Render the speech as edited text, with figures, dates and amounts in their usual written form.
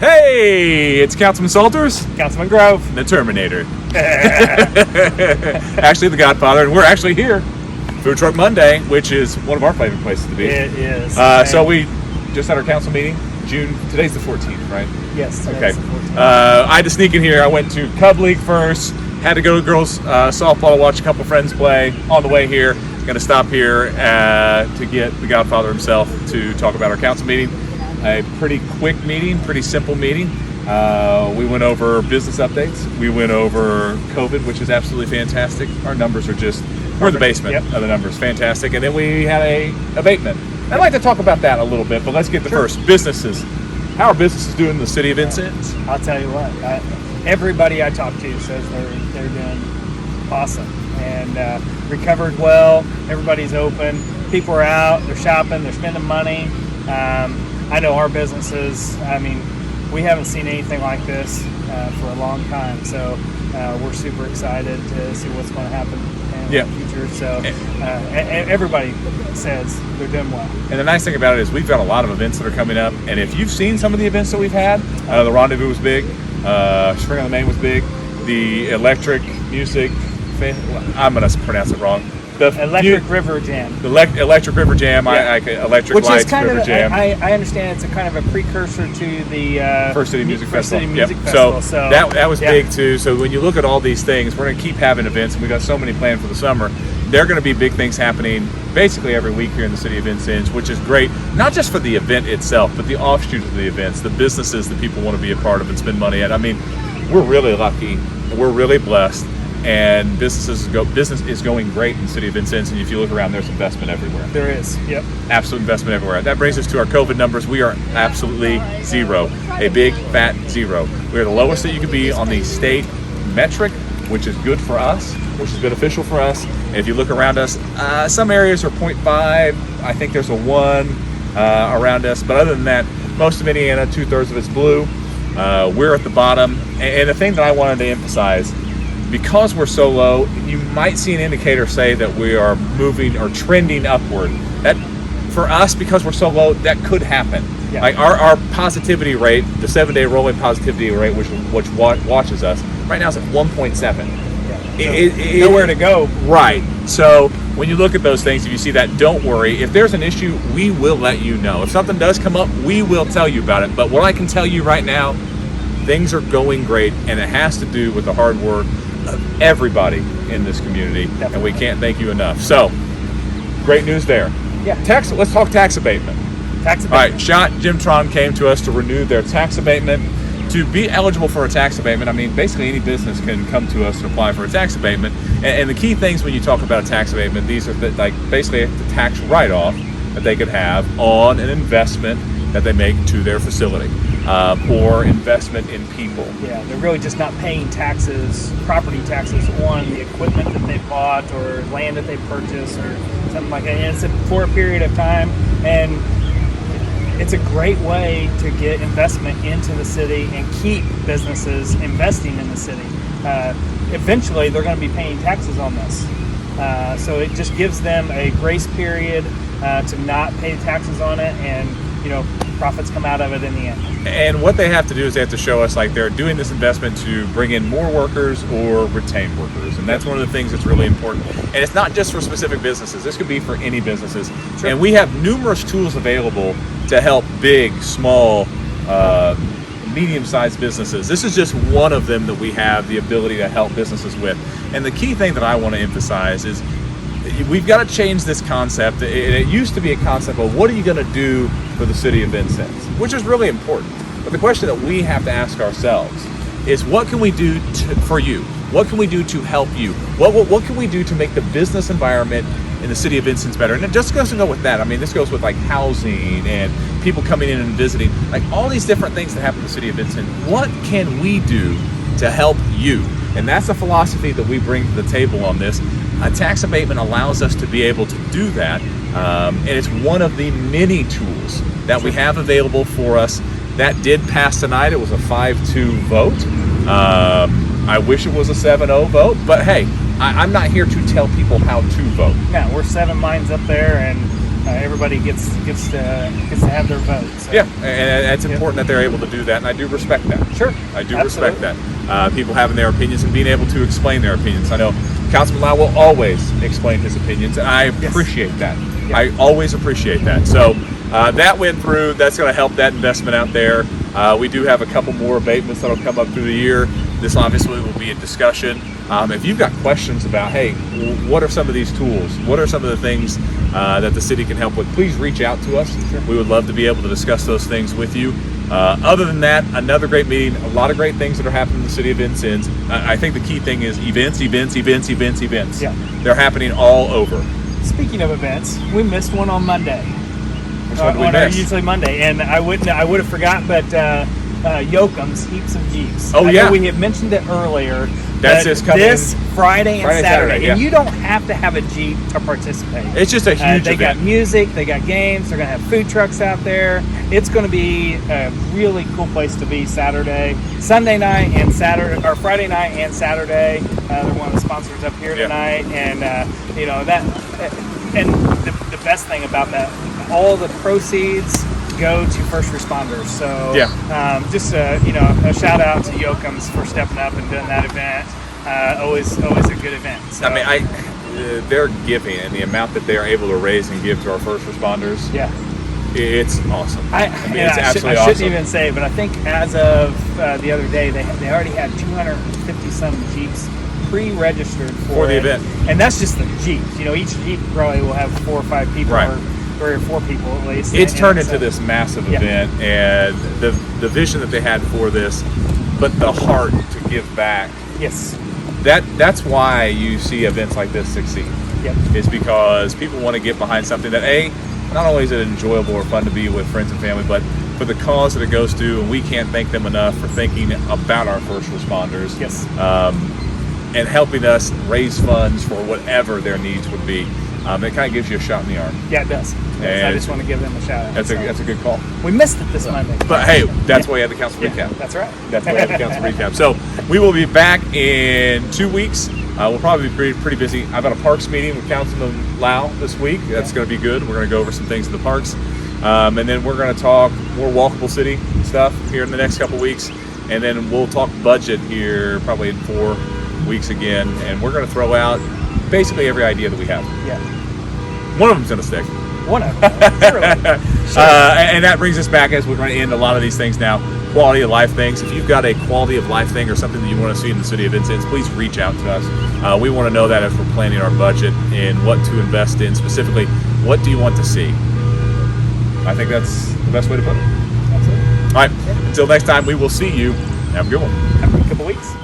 Hey, it's Councilman Salters, Councilman Grove. the Terminator. Actually, the Godfather, and we're actually here. Food Truck Monday, which is one of our favorite places to be. It is. So we just had our council meeting. Today's the 14th, right? Yes. Okay. Today's the 14th. I had to sneak in here. I went to Cub League first. Had to go to girls softball to watch a couple friends play. On the way here, going to stop here to get the Godfather himself to talk about our council meeting. A pretty quick meeting, pretty simple meeting. We went over business updates. We went over COVID, which is absolutely fantastic. Our numbers are we're in the basement of the numbers. Fantastic. And then we had a abatement. I'd like to talk about that a little bit, but let's get to first. Businesses. How are businesses doing in the city of Vincennes? I'll tell you what. Everybody I talk to says they're doing awesome and recovered well. Everybody's open. People are out. They're shopping. They're spending money. I know our businesses. I mean, we haven't seen anything like this for a long time. So we're super excited to see what's going to happen in the future. So everybody says they're doing well. And the nice thing about it is we've got a lot of events that are coming up. And if you've seen some of the events that we've had, the Rendezvous was big. Spring on the Main was big. The electric music, I'm going to pronounce it wrong. The Electric River Jam. The Electric River Jam, Electric Which Lights is kind River of, Jam. I understand it's a kind of a precursor to the First City Music First Festival. City Music Festival. So that was big too. So when you look at all these things, we're going to keep having events, and we got so many planned for the summer. There are going to be big things happening basically every week here in the city of Vincennes, which is great, not just for the event itself, but the offshoot of the events, the businesses that people want to be a part of and spend money at. I mean, we're really lucky. We're really blessed. And business is going great in the city of Vincennes, and if you look around, there's investment everywhere. There is, yep. Absolute investment everywhere. That brings us to our COVID numbers. We are absolutely zero, a big fat zero. We are the lowest that you could be on the state metric, which is good for us, which is beneficial for us. And if you look around us, some areas are 0.5. I think there's a 1 around us, but other than that, most of Indiana, 2/3 of it's blue. We're at the bottom, and the thing that I wanted to emphasize, because we're so low, you might see an indicator say that we are moving or trending upward. That, for us, because we're so low, that could happen. Yeah. Like our positivity rate, the 7-day rolling positivity rate, which watches us, right now is at 1.7. Yeah. Nowhere to go. Right. So when you look at those things, if you see that, don't worry. If there's an issue, we will let you know. If something does come up, we will tell you about it. But what I can tell you right now, things are going great, and it has to do with the hard work of everybody in this community. Definitely. And we can't thank you enough. So, great news there. Yeah. Let's talk tax abatement. Tax abatement. All right, Shot Jimtron came to us to renew their tax abatement. To be eligible for a tax abatement, I mean, basically any business can come to us and apply for a tax abatement. And the key things when you talk about a tax abatement, these are basically the tax write-off that they could have on an investment that they make to their facility. Or investment in people. Yeah, they're really just not paying taxes, property taxes on the equipment that they bought or land that they purchased or something like that. And it's for a period of time, and it's a great way to get investment into the city and keep businesses investing in the city. Eventually, they're going to be paying taxes on this. So it just gives them a grace period to not pay taxes on it, and profits come out of it in the end. And what they have to do is they have to show us like they're doing this investment to bring in more workers or retain workers. And that's one of the things that's really important. And it's not just for specific businesses. This could be for any businesses. Sure. And we have numerous tools available to help big, small, medium-sized businesses. This is just one of them that we have the ability to help businesses with. And the key thing that I want to emphasize is we've got to change this concept. It used to be a concept of what are you going to do for the city of Vincennes, which is really important. But the question that we have to ask ourselves is, what can we do for you? What can we do to help you? What can we do to make the business environment in the city of Vincennes better? And it just doesn't go with that. I mean, this goes with like housing and people coming in and visiting, like all these different things that happen in the city of Vincennes. What can we do to help you? And that's a philosophy that we bring to the table on this. A tax abatement allows us to be able to do that, and it's one of the many tools that we have available for us. That did pass tonight. It was a 5-2 vote. I wish it was a 7-0 vote, but hey, I'm not here to tell people how to vote. Yeah, we're 7 minds up there, and everybody everybody gets to have their vote. So. Yeah, and it's important that they're able to do that, and I do respect that. Sure. I do Absolutely. respect that. People having their opinions and being able to explain their opinions. I know Councilman Lau will always explain his opinions, and I appreciate that. Yeah. I always appreciate that. So that went through. That's going to help that investment out there. We do have a couple more abatements that will come up through the year. This obviously will be a discussion. If you've got questions about, hey, what are some of these tools? What are some of the things that the city can help with? Please reach out to us. Sure. We would love to be able to discuss those things with you. Other than that, another great meeting. A lot of great things that are happening in the city of Vincennes. I think the key thing is events. Yeah. They're happening all over. Speaking of events, we missed one on Monday. Which one did we on our miss? usually Monday, and I would have forgot, but Yoakum's Heaps of Jeeps. Oh, I yeah. know we had mentioned it earlier. That's but just coming this Friday and Saturday, yeah. and you don't have to have a Jeep to participate. It's just a huge They got event. music, they got games, they're gonna have food trucks out there. It's gonna be a really cool place to be Sunday night and Saturday, or Friday night and Saturday. They're one of the sponsors up here Yeah. tonight, and you know that. And the best thing about that, all the proceeds go to first responders. So just a shout out to Yoakum's for stepping up and doing that event. Always a good event. So, I mean, their giving and the amount that they're able to raise and give to our first responders, yeah. it's awesome. It's absolutely awesome. I shouldn't even say, but I think as of the other day, they already had 250 some Jeeps pre-registered for the it. event, and that's just the Jeeps. You know, each Jeep probably will have 4 or 5 people, right. or 3 or 4 people at least. It's turned so- into this massive Yeah. event, and the vision that they had for this, but the heart to give back. Yes. That's why you see events like this succeed. Yep. It's because people want to get behind something that not only is it enjoyable or fun to be with friends and family, but for the cause that it goes to, and we can't thank them enough for thinking about our first responders. Yes. And helping us raise funds for whatever their needs would be. It kind of gives you a shot in the arm. Yeah, it does. And I just want to give them a shout out. That's a good call. We missed it this Monday. But hey, that's why we had the council recap. That's right. That's why we had the council recap. So we will be back in 2 weeks. We'll probably be pretty busy. I've got a parks meeting with Councilman Lau this week. That's going to be good. We're going to go over some things in the parks. And then we're going to talk more walkable city stuff here in the next couple weeks. And then we'll talk budget here probably in 4 weeks again. And we're going to throw out basically every idea that we have. Yeah. One of them's going to stick. One of them. Sure. And that brings us back as we're going to end a lot of these things now. Quality of life things. If you've got a quality of life thing or something that you want to see in the city of Vincennes, please reach out to us. We want to know that as we're planning our budget and what to invest in specifically. What do you want to see? I think that's the best way to put it. Absolutely. All right. Until next time, we will see you. Have a good one. Have a good couple weeks.